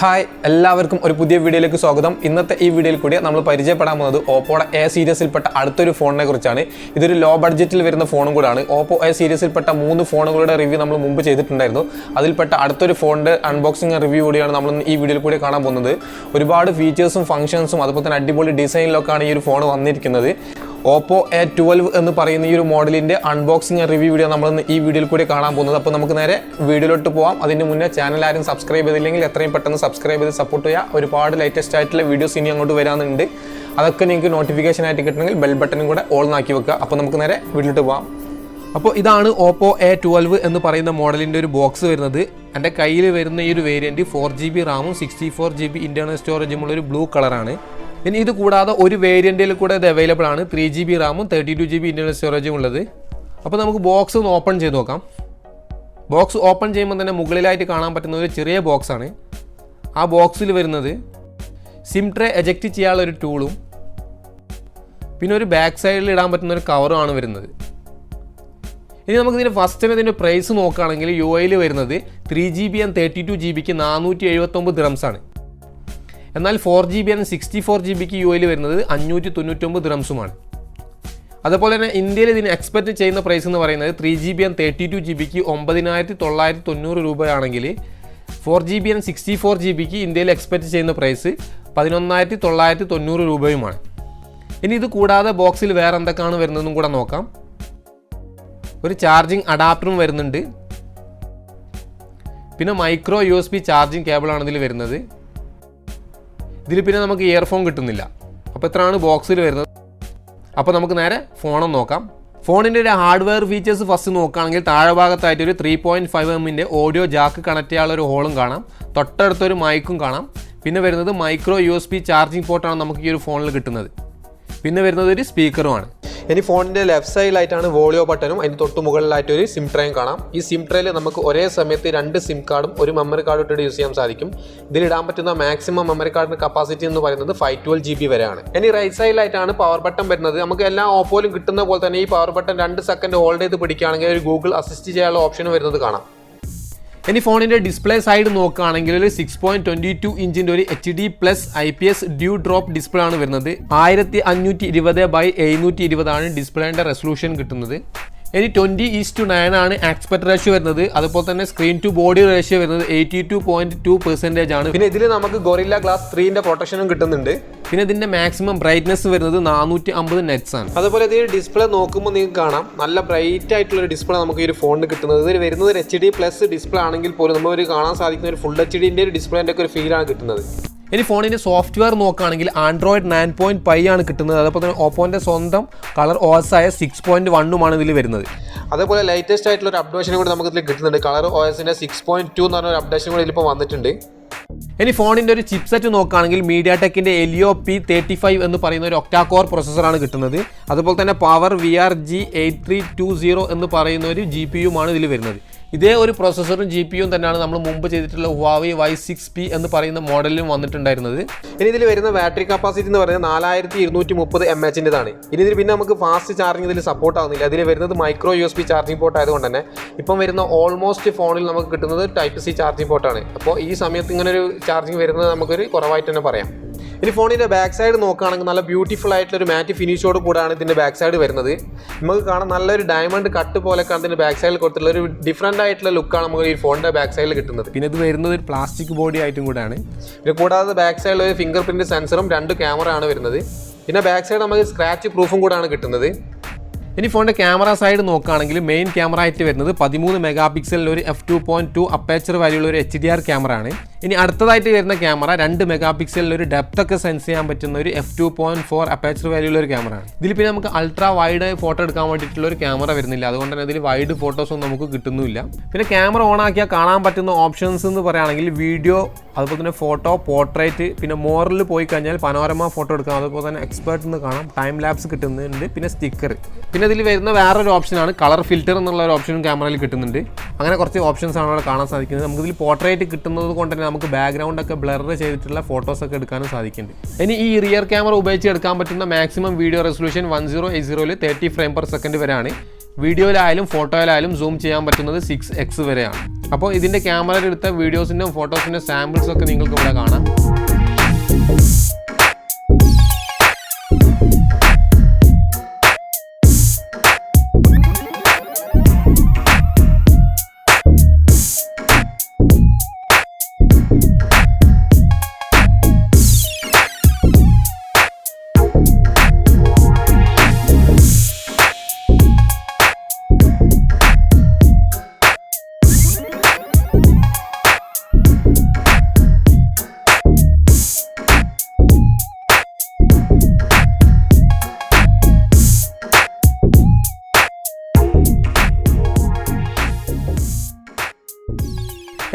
Hi എല്ലാവർക്കും ഒരു പുതിയ വീഡിയോയിലേക്ക് സ്വാഗതം. ഇന്നത്തെ ഈ വീഡിയോയിൽ കൂടി നമ്മൾ പരിചയപ്പെടാൻ പോകുന്നത് ഓപ്പോയുടെ എ സീരീസിൽപ്പെട്ട അടുത്തൊരു ഫോണിനെ കുറിച്ചാണ്. ഇതൊരു ലോ ബഡ്ജറ്റിൽ വരുന്ന ഫോണും കൂടാണ്. ഓപ്പോ എ സീരീസിൽപ്പെട്ട 3 ഫോണുകളുടെ റിവ്യൂ നമ്മൾ മുമ്പ് ചെയ്തിട്ടുണ്ടായിരുന്നു. അതിൽപ്പെട്ട അടുത്തൊരു ഫോണിൻ്റെ അൺബോക്സിംഗ് റിവ്യൂ കൂടിയാണ് നമ്മൾ ഈ വീഡിയോയിൽ കൂടി കാണാൻ പോകുന്നത്. ഒരുപാട് ഫീച്ചേഴ്സും ഫംഗ്ഷൻസും അതുപോലെ തന്നെ അടിപൊളി ഡിസൈനിലൊക്കെയാണ് ഈ ഒരു ഫോൺ വന്നിരിക്കുന്നത്. ഓപ്പോ A12 എന്ന് പറയുന്ന ഈ ഒരു മോഡലിൻ്റെ അൺബോക്സിംഗ് റിവ്യൂ വീഡിയോ നമ്മൾ ഈ വീഡിയോയിൽ കൂടി കാണാൻ പോകുന്നത്. അപ്പോൾ നമുക്ക് നേരെ വീഡിയോയിലോട്ട് പോകാം. അതിന് മുന്നേ ചാനൽ ആരും സബ്സ്ക്രൈബ് ചെയ്തില്ലെങ്കിൽ എത്രയും പെട്ടെന്ന് സബ്സ്ക്രൈബ് ചെയ്ത് സപ്പോർട്ട് ചെയ്യുക. ഒരുപാട് ലേറ്റസ്റ്റ് ആയിട്ടുള്ള വീഡിയോസ് ഇനി അങ്ങോട്ട് വരാനുണ്ട്. അതൊക്കെ നിങ്ങൾക്ക് നോട്ടിഫിക്കേഷൻ ആയിട്ട് കിട്ടണമെങ്കിൽ ബെൽ ബട്ടനും കൂടെ ഓൾ ആക്കി വെക്കുക. അപ്പോൾ നമുക്ക് നേരെ വീഡിയോയിലോട്ട് പോകാം. അപ്പോൾ ഇതാണ് ഓപ്പോ A12 എന്ന് പറയുന്ന മോഡലിൻ്റെ ഒരു ബോക്സ് വരുന്നത്. എൻ്റെ കയ്യിൽ വരുന്ന ഈ ഒരു വേരിയൻറ്റ് 4GB റാമും 64GB ഇൻറ്റേർണൽ സ്റ്റോറേജും ഉള്ളൊരു ബ്ലൂ കളറാണ്. ഇനി ഇത് കൂടാതെ ഒരു വേരിയൻറ്റിൽ കൂടെ ഇത് അവൈലബിൾ ആണ്. 3GB റാമും 32GB ഇൻറ്റേർണൽ സ്റ്റോറേജും ഉള്ളത്. അപ്പോൾ നമുക്ക് ബോക്സ് ഒന്ന് ഓപ്പൺ ചെയ്ത് നോക്കാം. ബോക്സ് ഓപ്പൺ ചെയ്യുമ്പോൾ തന്നെ മുകളിലായിട്ട് കാണാൻ പറ്റുന്ന ഒരു ചെറിയ ബോക്സാണ്. ആ ബോക്സിൽ വരുന്നത് സിം ട്രേ എജക്റ്റ് ചെയ്യാനുള്ള ഒരു ടൂളും പിന്നെ ഒരു ബാക്ക് സൈഡിൽ ഇടാൻ പറ്റുന്ന ഒരു കവറുമാണ് വരുന്നത്. ഇനി നമുക്കിതിൻ്റെ ഫസ്റ്റിന് ഇതിൻ്റെ പ്രൈസ് നോക്കുകയാണെങ്കിൽ UIയിൽ വരുന്നത് 3GB and 32GBക്ക് 479 ദിറംസാണ്. എന്നാൽ 4GB and 64GBക്ക് UIയിൽ വരുന്നത് 599 ദിറംസുമാണ്. അതുപോലെ തന്നെ ഇന്ത്യയിൽ ഇതിന് എക്സ്പെക്റ്റ് ചെയ്യുന്ന പ്രൈസ് എന്ന് പറയുന്നത് 3GB and 32GBക്ക് 9990 രൂപയാണെങ്കിൽ 4GB and 64GBക്ക് ഇന്ത്യയിൽ എക്സ്പെക്റ്റ് ചെയ്യുന്ന പ്രൈസ് 11,990 രൂപയുമാണ്. ഇനി ഇത് കൂടാതെ ബോക്സിൽ വേറെ എന്തൊക്കെയാണ് വരുന്നതെന്നും കൂടെ നോക്കാം. ഒരു ചാർജിങ് അഡാപ്റ്ററും വരുന്നുണ്ട്. പിന്നെ മൈക്രോ USB ചാർജിങ് കേബിളാണ് ഇതിൽ വരുന്നത്. ഇതിൽ പിന്നെ നമുക്ക് ഇയർഫോൺ കിട്ടുന്നില്ല. അപ്പോൾ ഇത്രയാണ് ബോക്സിൽ വരുന്നത്. അപ്പോൾ നമുക്ക് നേരെ ഫോണൊന്ന് നോക്കാം. ഫോണിൻ്റെ ഒരു ഹാർഡ്വെയർ ഫീച്ചേഴ്സ് ഫസ്റ്റ് നോക്കുകയാണെങ്കിൽ താഴെ ഭാഗത്തായിട്ട് ഒരു 3.5mm ഓഡിയോ ജാക്ക് കണക്ട് ചെയ്യാനുള്ള ഒരു ഹോളും കാണാം. തൊട്ടടുത്തൊരു മൈക്കും കാണാം. പിന്നെ വരുന്നത് മൈക്രോ USB ചാർജിങ് പോർട്ടാണ് നമുക്ക് ഈ ഒരു ഫോണിൽ കിട്ടുന്നത്. പിന്നെ വരുന്നത് ഒരു സ്പീക്കറുമാണ്. ഇനി ഫോണിൻ്റെ ലെഫ്റ്റ് സൈഡിലായിട്ടാണ് വോളിയോ ബട്ടനും അതിന് തൊട്ട് മുകളിലായിട്ട് ഒരു സിം ട്രേയും കാണാം. ഈ സിം ട്രേയിൽ നമുക്ക് ഒരേ സമയത്ത് 2 സിം കാർഡും ഒരു മെമ്മറി കാർഡും ഇട്ടിട്ട് യൂസ് ചെയ്യാൻ സാധിക്കും. ഇതിലിടാൻ പറ്റുന്ന മാക്സിമം മെമ്മറി കാർഡിൻ്റെ കപ്പാസിറ്റി എന്ന് പറയുന്നത് 512GB വരെയാണ്. ഇനി റൈറ്റ് സൈഡിലായിട്ടാണ് പവർ ബട്ടൺ വരുന്നത്. നമുക്ക് എല്ലാ ഓപ്പോയിലും കിട്ടുന്ന പോലെ തന്നെ ഈ പവർ ബട്ടൺ 2 സെക്കൻഡ് ഹോൾഡ് ചെയ്ത് പിടിക്കുകയാണെങ്കിൽ ഒരു ഗൂഗിൾ അസിസ്റ്റ് ചെയ്യാനുള്ള ഓപ്ഷൻ വരുന്നത് കാണാം. ഇനി ഫോണിൻ്റെ ഡിസ്പ്ലേ സൈഡ് നോക്കുകയാണെങ്കിൽ ഒരു 6.22 ഇഞ്ചിൻ്റെ ഒരു HD+IPS ഡ്യൂ ഡ്രോപ്പ് ഡിസ്പ്ലേ ആണ് വരുന്നത്. 1520x720 ആണ് ഡിസ്പ്ലേൻ്റെ റെസൊല്യൂഷൻ കിട്ടുന്നത്. ഇനി 20:9 ആണ് ആസ്പെക്ട് റേഷ്യോ വരുന്നത്. അതുപോലെ തന്നെ സ്ക്രീൻ ടു ബോഡി റേഷ്യോ വരുന്നത് 82.2% ആണ്. പിന്നെ ഇതിൽ നമുക്ക് ഗൊറില്ല ഗ്ലാസ് 3ന്റെ പ്രൊട്ടക്ഷനും കിട്ടുന്നുണ്ട്. പിന്നെ ഇതിന്റെ മാക്സിമം ബ്രൈറ്റ്നസ് വരുന്നത് 450 നെറ്റ്സ് ആണ്. അതുപോലെ ഇത് ഡിസ്പ്ലേ നോക്കുമ്പോൾ നിങ്ങൾക്ക് കാണാം നല്ല ബ്രൈറ്റ് ആയിട്ടുള്ള ഒരു ഡിസ്പ്ലേ നമുക്ക് ഈ ഒരു ഫോണിന് കിട്ടുന്നത്. ഇതിൽ വരുന്നത് ഒരു HD+ ഡിസ്പ്ലേ ആണെങ്കിൽ പോലും നമുക്ക് കാണാൻ സാധിക്കുന്ന ഒരു ഫുൾ HDന്റെ ഒരു ഡിസ്പ്ലേന്റെ ഒക്കെ ഒരു ഫീലാണ് കിട്ടുന്നത്. ഇനി ഫോണിൻ്റെ സോഫ്റ്റ്വെയർ നോക്കുകയാണെങ്കിൽ Android 9.5 ആണ് കിട്ടുന്നത്. അതുപോലെ തന്നെ ഓപ്പോൻ്റെ സ്വന്തം കളർ OS ആയ 6.1 ഇതിൽ വരുന്നത്. അതേപോലെ ലേറ്റസ്റ്റ് ആയിട്ടുള്ള ഒരു അപ്ഡേഷനും കൂടി നമുക്ക് ഇതിൽ കിട്ടുന്നുണ്ട്. കളർ OSന്റെ 6.2 എന്ന് പറഞ്ഞ ഒരു അപ്ഡേഷൻ കൂടി ഇതിലിപ്പോൾ വന്നിട്ടുണ്ട്. ഇനി ഫോണിൻ്റെ ഒരു ചിപ്സെറ്റ് നോക്കുകയാണെങ്കിൽ mediaTekൻ്റെ Helio P35 എന്ന് പറയുന്ന ഒരു ഒക്ടാ കോർ പ്രൊസസ്സറാണ് കിട്ടുന്നത്. അതുപോലെ തന്നെ PowerVR GE8320 എന്ന് പറയുന്ന ഒരു GPU ആണ് ഇതിൽ വരുന്നത്. ഇതേ ഒരു പ്രൊസസ്സറും GPU തന്നെയാണ് നമ്മൾ മുമ്പ് ചെയ്തിട്ടുള്ള Huawei Y6P എന്ന് പറയുന്ന മോഡലിലും വന്നിട്ടുണ്ടായിരുന്നത്. ഇനി ഇതിൽ വരുന്ന ബാറ്ററി കപ്പാസിറ്റി എന്ന് പറയുന്നത് 4230 mAhൻ്റെതാണ്. ഇനി ഇതിൽ പിന്നെ നമുക്ക് ഫാസ്റ്റ് ചാർജിങ് ഇതിൽ സപ്പോർട്ട് ആവുന്നില്ല. അതിൽ വരുന്നത് മൈക്രോ USB ചാർജിങ് പോർട്ട് ആയതുകൊണ്ട് തന്നെ ഇപ്പം വരുന്ന ഓൾമോസ്റ്റ് ഫോണിൽ നമുക്ക് കിട്ടുന്നത് Type-C ചാർജിങ് പോർട്ടാണ്. അപ്പോൾ ഈ സമയത്ത് ഇങ്ങനെ ഒരു ചാർജിങ് വരുന്നത് നമുക്കൊരു കുറവായിട്ട് തന്നെ പറയാം. ഇനി ഫോണിൻ്റെ ബാക്ക് സൈഡ് നോക്കുകയാണെങ്കിൽ നല്ല ബ്യൂട്ടിഫുൾ ആയിട്ടുള്ള ഒരു മാറ്റ് ഫിനിഷോട് കൂടാണ് ഇതിൻ്റെ ബാക്ക് സൈഡ് വരുന്നത്. നമുക്ക് കാണാൻ നല്ലൊരു ഡയമണ്ട് കട്ട് പോലെയൊക്കെയാണ് ഇതിൻ്റെ ബാക്ക് സൈഡിൽ കൊടുത്തിട്ടുള്ള ഒരു ഡിഫറൻ്റ് ആയിട്ടുള്ള ലുക്കാണ് നമുക്ക് ഈ ഫോണിൻ്റെ ബാക്ക് സൈഡിൽ കിട്ടുന്നത്. പിന്നെ ഇത് വരുന്നത് ഒരു പ്ലാസ്റ്റിക് ബോഡി ആയിട്ടും കൂടെയാണ്. പിന്നെ കൂടാതെ ബാക്ക് സൈഡിൽ ഒരു ഫിംഗർ പ്രിൻറ്റ് സെൻസറും 2 ക്യാമറ ആണ് വരുന്നത്. പിന്നെ ബാക്ക് സൈഡ് നമുക്ക് സ്ക്രാച്ച് പ്രൂഫും കൂടാണ് കിട്ടുന്നത്. ഇനി ഫോണിൻ്റെ ക്യാമറ സൈഡ് നോക്കുകയാണെങ്കിൽ മെയിൻ ക്യാമറ ആയിട്ട് വരുന്നത് 13 മെഗാപിക്സലിൽ ഒരു f2.2 അപ്പേച്ചർ വാല്യുള്ള ഒരു HDR ക്യാമറ ആണ്. ഇനി അടുത്തതായിട്ട് വരുന്ന ക്യാമറ 2 മെഗാപിക്സലിൽ ഒരു ഡെപ്ത് ഒക്കെ സെൻസ് ചെയ്യാൻ പറ്റുന്ന ഒരു f2.4 അപ്പേച്ചർ വാല്യുള്ള ഒരു ക്യാമറ ആണ്. ഇതിൽ പിന്നെ നമുക്ക് അൾട്രാ വൈഡ് ഫോട്ടോ എടുക്കാൻ വേണ്ടിയിട്ടുള്ള ഒരു ക്യാമറ വരുന്നില്ല. അതുകൊണ്ട് തന്നെ ഇതിൽ വൈഡ് ഫോട്ടോസൊന്നും നമുക്ക് കിട്ടുന്നില്ല. പിന്നെ ക്യാമറ ഓൺ ആക്കിയാൽ കാണാൻ പറ്റുന്ന ഓപ്ഷൻസ് എന്ന് പറയുകയാണെങ്കിൽ വീഡിയോ, അതുപോലെ തന്നെ ഫോട്ടോ, പോർട്രേറ്റ്, പിന്നെ മോറിൽ പോയി കഴിഞ്ഞാൽ പനോരമ ഫോട്ടോ എടുക്കാം. അതുപോലെ തന്നെ എക്സ്പേർട്ട് എന്ന് കാണാം, ടൈം ലാപ്സ് കിട്ടുന്നുണ്ട്, പിന്നെ സ്റ്റിക്കർ. പിന്നെ ഇതിൽ വരുന്ന വേറൊരു ഓപ്ഷനാണ് കളർ ഫിൽറ്റർ എന്നുള്ള ഒരു ഓപ്ഷനും ക്യാമറയിൽ കിട്ടുന്നുണ്ട്. അങ്ങനെ കുറച്ച് ഓപ്ഷൻസ് ആണ് അവിടെ കാണാൻ സാധിക്കുന്നത്. നമുക്കിതിൽ പോർട്രേറ്റ് കിട്ടുന്നത് കൊണ്ട് തന്നെ നമുക്ക് ബാക്ക്ഗ്രൗണ്ട് ഒക്കെ ബ്ലർ ചെയ്തിട്ടുള്ള ഫോട്ടോസ് ഒക്കെ എടുക്കാനും സാധിക്കുന്നുണ്ട്. ഇനി ഈ റിയർ ക്യാമറ ഉപയോഗിച്ച് എടുക്കാൻ പറ്റുന്ന maximum video resolution 1080 30 frame per second വരെയാണ്. വീഡിയോയിലായാലും ഫോട്ടോയിലായാലും സൂം ചെയ്യാൻ പറ്റുന്നത് 6x വരെയാണ്. അപ്പോൾ ഇതിൻ്റെ ക്യാമറയിൽ എടുത്ത വീഡിയോസിൻ്റെയും ഫോട്ടോസിൻ്റെയും സാമ്പിൾസൊക്കെ നിങ്ങൾക്ക് ഇവിടെ കാണാം.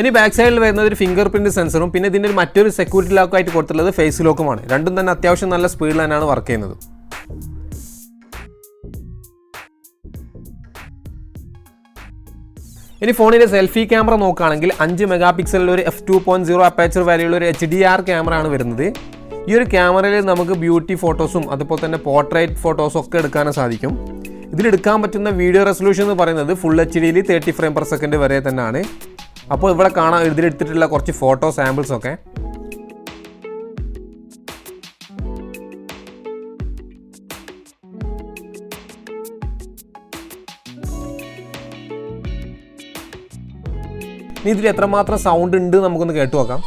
ഇനി ബാക്ക് സൈഡിൽ വരുന്നത് ഒരു ഫിംഗർ പ്രിന്റ് സെൻസറും പിന്നെ ഇതിൻ്റെ മറ്റൊരു സെക്യൂരിറ്റി ലോക്കായിട്ട് കൊടുത്തുള്ളത് ഫേസ് ലോക്കുമാണ്. രണ്ടും തന്നെ അത്യാവശ്യം നല്ല സ്പീഡിൽ തന്നെയാണ് വർക്ക് ചെയ്യുന്നത്. ഇനി ഫോണിൻ്റെ സെൽഫി ക്യാമറ നോക്കുകയാണെങ്കിൽ 5 മെഗാ പിക്സലിൽ ഒരു f2.0 അപ്പേച്ചർ വരെയുള്ള ഒരു HDR ക്യാമറ ആണ് വരുന്നത്. ഈ ഒരു ക്യാമറയിൽ നമുക്ക് ബ്യൂട്ടി ഫോട്ടോസും അതുപോലെ തന്നെ പോർട്രേറ്റ് ഫോട്ടോസും ഒക്കെ എടുക്കാനും സാധിക്കും. ഇതിലെടുക്കാൻ പറ്റുന്ന വീഡിയോ റെസൊല്യൂഷൻ എന്ന് പറയുന്നത് ഫുൾ HDയിൽ 30 ഫ്രെയിം പെർ സെക്കൻഡ് വരെ തന്നെയാണ്. അപ്പോൾ ഇവിടെ കാണാം ഇതിലെടുത്തിട്ടുള്ള കുറച്ച് ഫോട്ടോ സാമ്പിൾസ് ഒക്കെ. ഇനി ഇതിൽ എത്രമാത്രം സൗണ്ട് ഉണ്ട് നമുക്കൊന്ന് കേട്ടു നോക്കാം.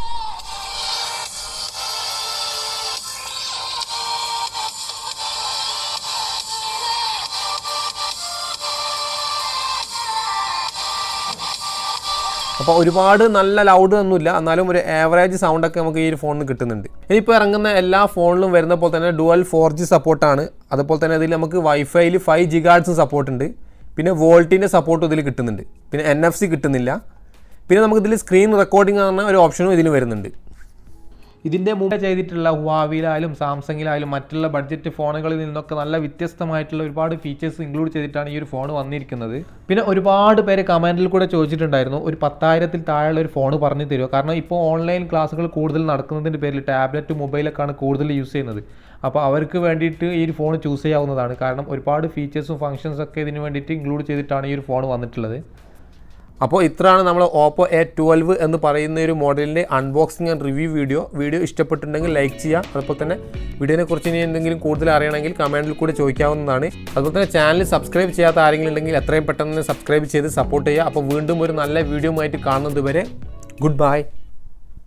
അപ്പോൾ ഒരുപാട് നല്ല ലൗഡ് ഒന്നുമില്ല, എന്നാലും ഒരു ആവറേജ് സൗണ്ടൊക്കെ നമുക്ക് ഈ ഒരു ഫോണിൽ കിട്ടുന്നുണ്ട്. ഇനിയിപ്പോൾ ഇറങ്ങുന്ന എല്ലാ ഫോണിലും വരുന്ന പോലെ തന്നെ ഡുവൽ 4G സപ്പോർട്ടാണ്. അതുപോലെ തന്നെ ഇതിൽ നമുക്ക് വൈഫൈയിൽ 5 GHz സപ്പോർട്ട് ഉണ്ട്. പിന്നെ വോൾട്ടിൻ്റെ സപ്പോർട്ട് ഇതിൽ കിട്ടുന്നുണ്ട്. പിന്നെ NFC കിട്ടുന്നില്ല. പിന്നെ നമുക്കിതിൽ സ്ക്രീൻ റെക്കോർഡിംഗ് എന്ന ഒരു ഓപ്ഷനും ഇതിൽ വരുന്നുണ്ട്. ഇതിൻ്റെ മുമ്പ് ചെയ്തിട്ടുള്ള ഹുവാവിയിലായാലും സാംസങ്ങിലായാലും മറ്റുള്ള ബഡ്ജറ്റ് ഫോണുകളിൽ നിന്നൊക്കെ നല്ല വ്യത്യസ്തമായിട്ടുള്ള ഒരുപാട് ഫീച്ചേഴ്സ് ഇൻക്ലൂഡ് ചെയ്തിട്ടാണ് ഈ ഒരു ഫോൺ വന്നിരിക്കുന്നത്. പിന്നെ ഒരുപാട് പേര് കമൻറ്റിൽ കൂടെ ചോദിച്ചിട്ടുണ്ടായിരുന്നു ഒരു 10,000-ൽ താഴെയുള്ള ഒരു ഫോൺ പറഞ്ഞു തരുമോ, കാരണം ഇപ്പോൾ ഓൺലൈൻ ക്ലാസ്സുകൾ കൂടുതൽ നടക്കുന്നതിൻ്റെ പേരിൽ ടാബ്ലറ്റ് മൊബൈലൊക്കെയാണ് കൂടുതൽ യൂസ് ചെയ്യുന്നത്. അപ്പോൾ അവർക്ക് വേണ്ടിയിട്ട് ഈ ഒരു ഫോൺ ചൂസ് ചെയ്യാവുന്നതാണ്. കാരണം ഒരുപാട് ഫീച്ചേഴ്സും ഫംഗ്ഷൻസൊക്കെ ഇതിന് വേണ്ടിയിട്ട് ഇൻക്ലൂഡ് ചെയ്തിട്ടാണ് ഈ ഒരു ഫോൺ വന്നിട്ടുള്ളത്. അപ്പോൾ ഇത്രയാണ് നമ്മൾ Oppo A12 എന്ന് പറയുന്ന ഒരു മോഡലിൻ്റെ അൺബോക്സിങ് ആൻഡ് റിവ്യൂ വീഡിയോ ഇഷ്ടപ്പെട്ടിട്ടുണ്ടെങ്കിൽ ലൈക്ക് ചെയ്യുക. അതുപോലെ തന്നെ വീഡിയോനെക്കുറിച്ച് ഇനി എന്തെങ്കിലും കൂടുതൽ അറിയണമെങ്കിൽ കമൻറ്റിൽ കൂടെ ചോദിക്കാവുന്നതാണ്. അതുപോലെ തന്നെ ചാനൽ സബ്സ്ക്രൈബ് ചെയ്യാത്ത ആരെങ്കിലും ഉണ്ടെങ്കിൽ എത്രയും പെട്ടെന്ന് സബ്സ്ക്രൈബ് ചെയ്ത് സപ്പോർട്ട് ചെയ്യുക. അപ്പോൾ വീണ്ടും ഒരു നല്ല വീഡിയോ ആയിട്ട് കാണുന്നത് വരെ ഗുഡ് ബൈ.